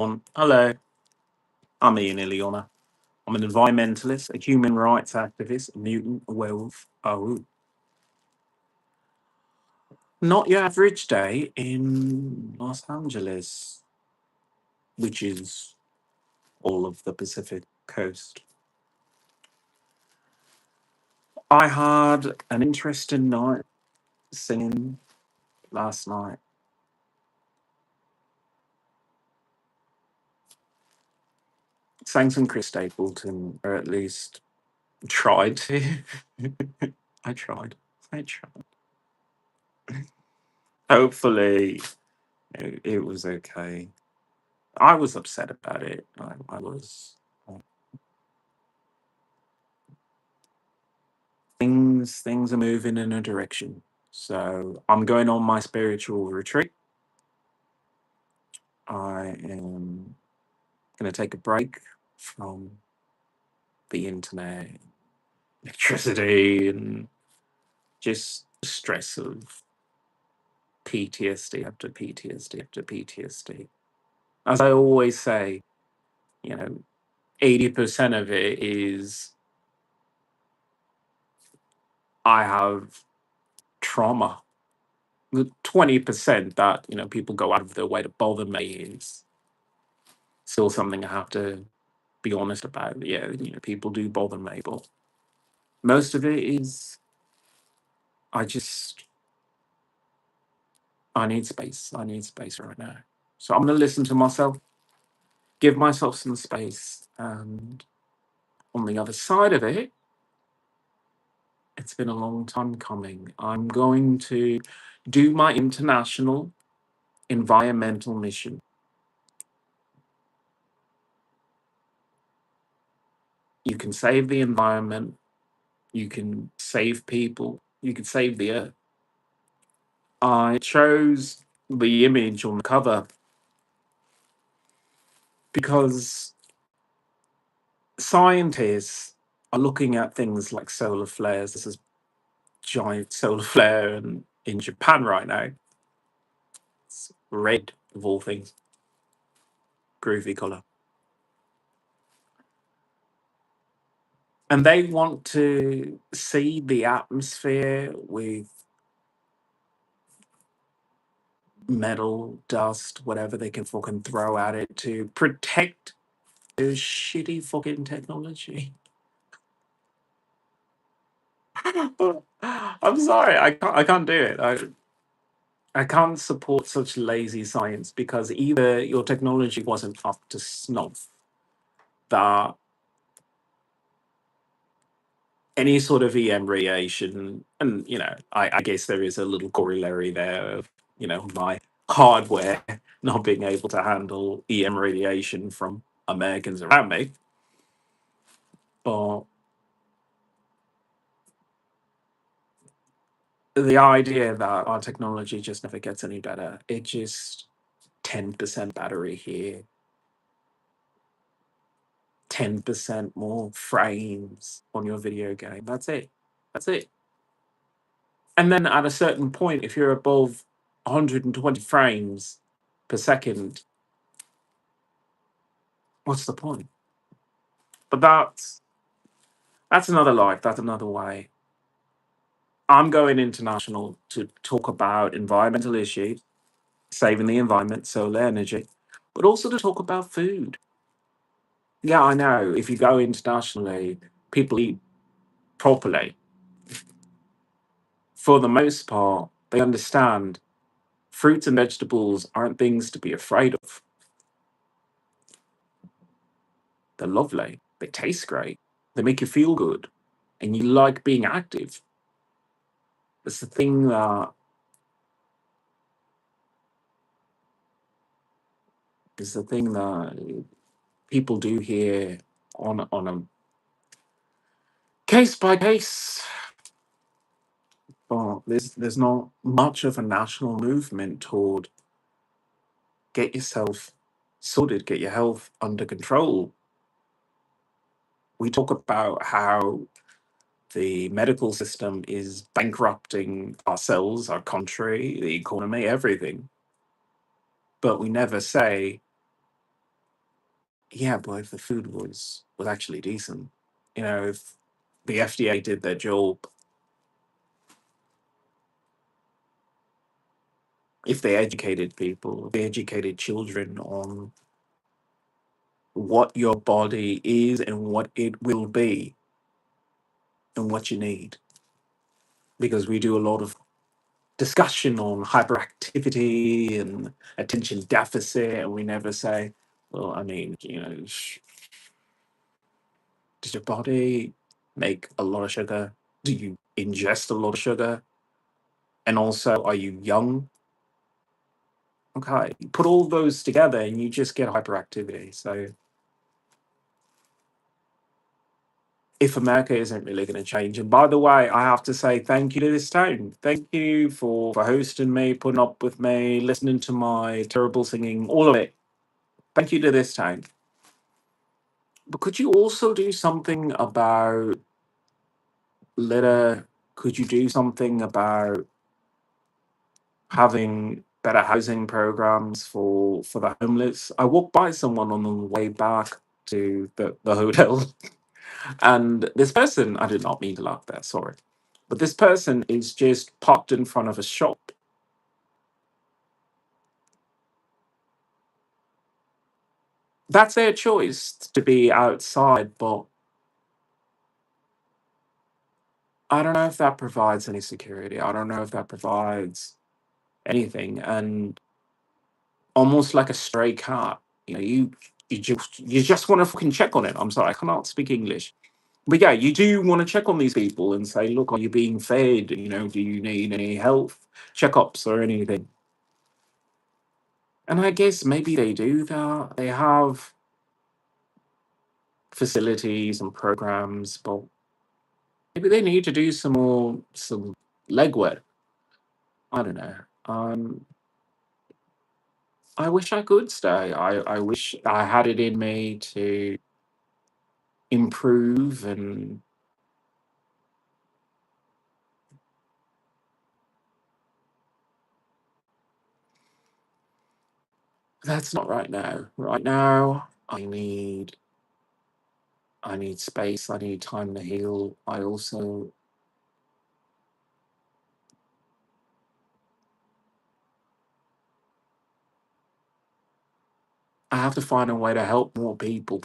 Hello, I'm Ian Iliona. I'm an environmentalist, a human rights activist, a mutant, a werewolf. Oh, not your average day in Los Angeles, which is all of the Pacific coast. I had an interesting night singing last night. Sang some Chris Stapleton, or at least tried to. I tried. I tried. Hopefully, it was okay. I was upset about it. I was. Things are moving in a direction. So I'm going on my spiritual retreat. I am going to take a break from the internet, electricity, and just the stress of PTSD after PTSD after PTSD. As I always say, you know, 80% of it is I have trauma. The 20% that, people go out of their way to bother me is still something I have to be honest about. Yeah, people do bother me, but most of it is I just I need space. I need space right now. So I'm gonna listen to myself, give myself some space, and on the other side of it, it's been a long time coming. I'm going to do my international environmental mission. You can save the environment, you can save people, you can save the earth. I chose the image on the cover because scientists are looking at things like solar flares. This is giant solar flare in Japan right now. It's red of all things, groovy color. And they want to see the atmosphere with metal, dust, whatever they can fucking throw at it to protect their shitty fucking technology. I'm sorry, I can't do it. I can't support such lazy science because either your technology wasn't up to snuff, that any sort of EM radiation, and I guess there is a little corollary there of my hardware not being able to handle EM radiation from Americans around me, but the idea that our technology just never gets any better, it just 10% battery here, 10% more frames on your video game. That's it. That's it. And then at a certain point, if you're above 120 frames per second, what's the point? But that's another life. That's another way. I'm going international to talk about environmental issues, saving the environment, solar energy, but also to talk about food. Yeah, I know. If you go internationally, people eat properly. For the most part, they understand fruits and vegetables aren't things to be afraid of. They're lovely. They taste great. They make you feel good. And you like being active. It's the thing that is the thing that people do here on a case by case. But there's not much of a national movement toward get yourself sorted, get your health under control. We talk about how the medical system is bankrupting ourselves, our country, the economy, everything. But we never say yeah, but if the food was actually decent, if the FDA did their job, if they educated people, if they educated children on what your body is and what it will be and what you need, because we do a lot of discussion on hyperactivity and attention deficit, and we never say, well, I mean, does your body make a lot of sugar? Do you ingest a lot of sugar? And also, are you young? Okay, you put all those together and you just get hyperactivity. So, if America isn't really going to change, and by the way, I have to say thank you to this town. Thank you for hosting me, putting up with me, listening to my terrible singing, all of it. Thank you to this town. But could you also do something about litter? Could you do something about having better housing programs for the homeless? I walked by someone on the way back to the hotel, and this person, I did not mean to laugh there, sorry. But this person is just parked in front of a shop. That's their choice to be outside, but I don't know if that provides any security. I don't know if that provides anything. And almost like a stray cat, you just want to fucking check on it. I'm sorry, I cannot speak English. But yeah, you do want to check on these people and say, look, are you being fed? Do you need any health checkups or anything? And I guess maybe they do that. They have facilities and programs, but maybe they need to do some legwork. I don't know. I wish I could stay. I wish I had it in me to improve, and that's not right now. Right now, I need space. I need time to heal. I have to find a way to help more people.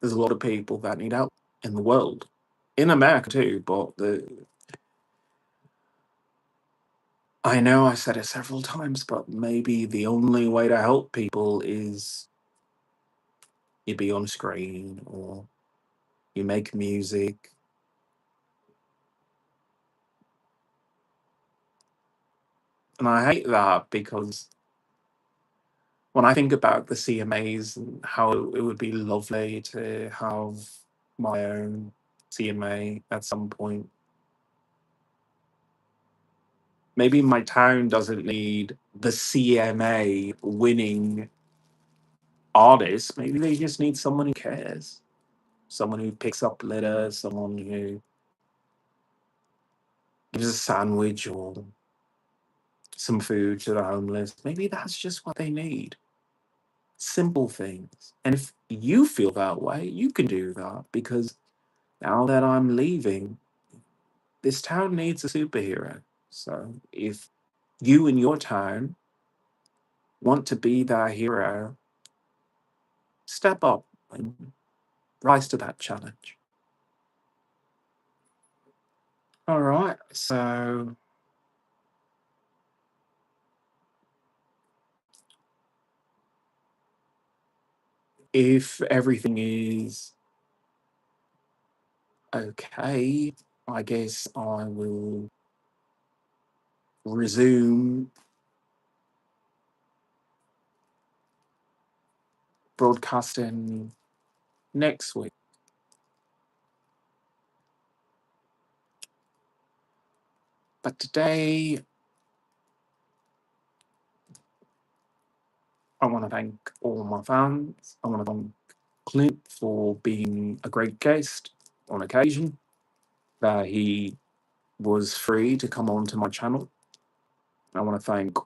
There's a lot of people that need help in the world, in America too. But I know I said it several times, but maybe the only way to help people is you be on screen or you make music. And I hate that because when I think about the CMAs and how it would be lovely to have my own CMA at some point. Maybe my town doesn't need the CMA winning artist. Maybe they just need someone who cares, someone who picks up litter, someone who gives a sandwich or some food to the homeless. Maybe that's just what they need. Simple things. And if you feel that way, you can do that because now that I'm leaving, this town needs a superhero. So if you and your town want to be that hero, step up and rise to that challenge. All right. So if everything is okay, I guess I will resume broadcasting next week. But today, I want to thank all my fans. I want to thank Clint for being a great guest on occasion, that he was free to come onto my channel. I want to thank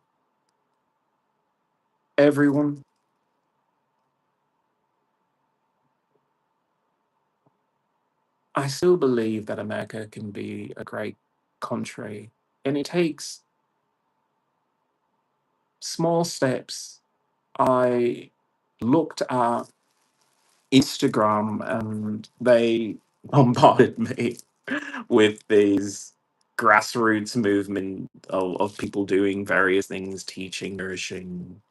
everyone I still believe that America can be a great country, and it takes small steps. I looked at Instagram and they bombarded me with these grassroots movement of people doing various things, teaching, nourishing,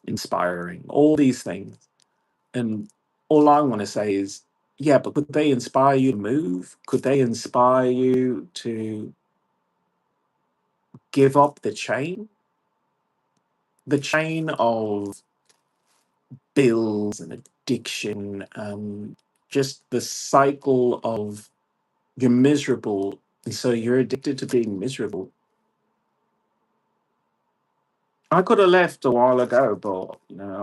inspiring, all these things. And all I want to say is, yeah, but could they inspire you to move? Could they inspire you to give up the chain of bills and addiction, just the cycle of you're miserable, and so you're addicted to being miserable. I could have left a while ago, but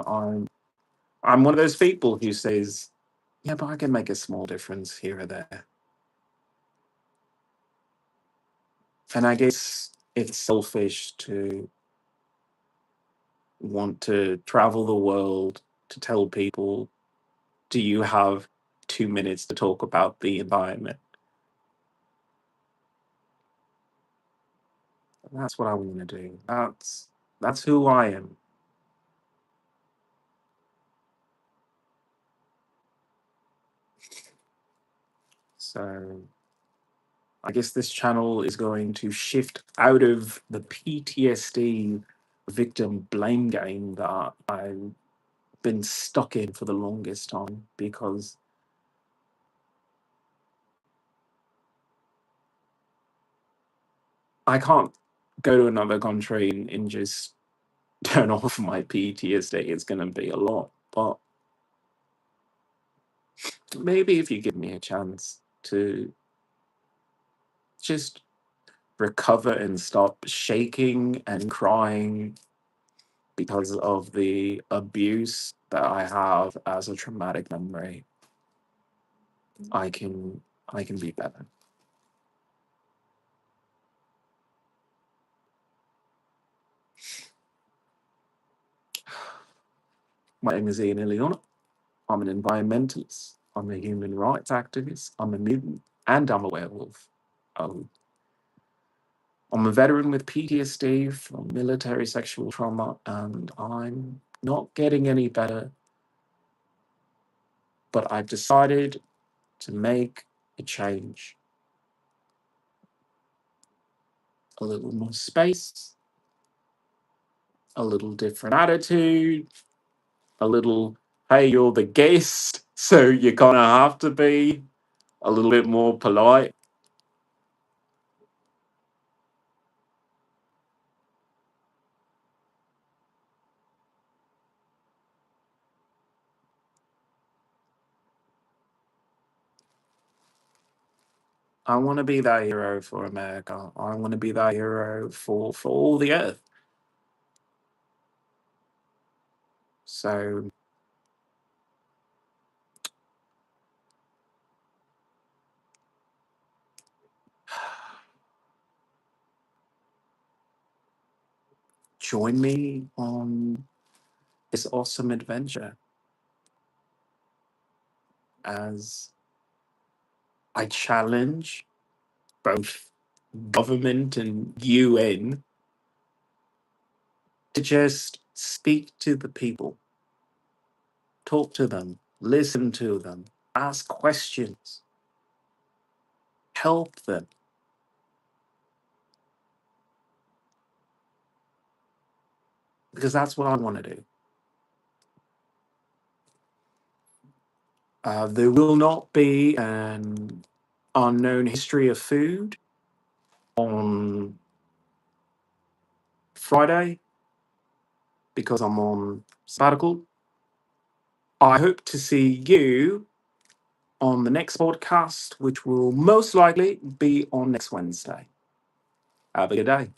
I'm one of those people who says, yeah, but I can make a small difference here or there. And I guess it's selfish to want to travel the world to tell people, do you have 2 minutes to talk about the environment? That's what I want to do. That's who I am. So I guess this channel is going to shift out of the PTSD victim blame game that I've been stuck in for the longest time, because I can't go to another country and just turn off my PTSD. It's going to be a lot. But maybe if you give me a chance to just recover and stop shaking and crying because of the abuse that I have as a traumatic memory, I can I can be better. My name is Ian Iliona. I'm an environmentalist. I'm a human rights activist. I'm a mutant, and I'm a werewolf. Um, I'm a veteran with PTSD from military sexual trauma, and I'm not getting any better. But I've decided to make a change, a little more space, a little different attitude, a little, hey, you're the guest, so you're gonna have to be a little bit more polite. I want to be that hero for America. I want to be that hero for all the earth. So join me on this awesome adventure as I challenge both government and UN to just speak to the people, talk to them, listen to them, ask questions, help them, because that's what I want to do. There will not be an unknown history of food on Friday because I'm on sabbatical. I hope to see you on the next podcast, which will most likely be on next Wednesday. Have a good day.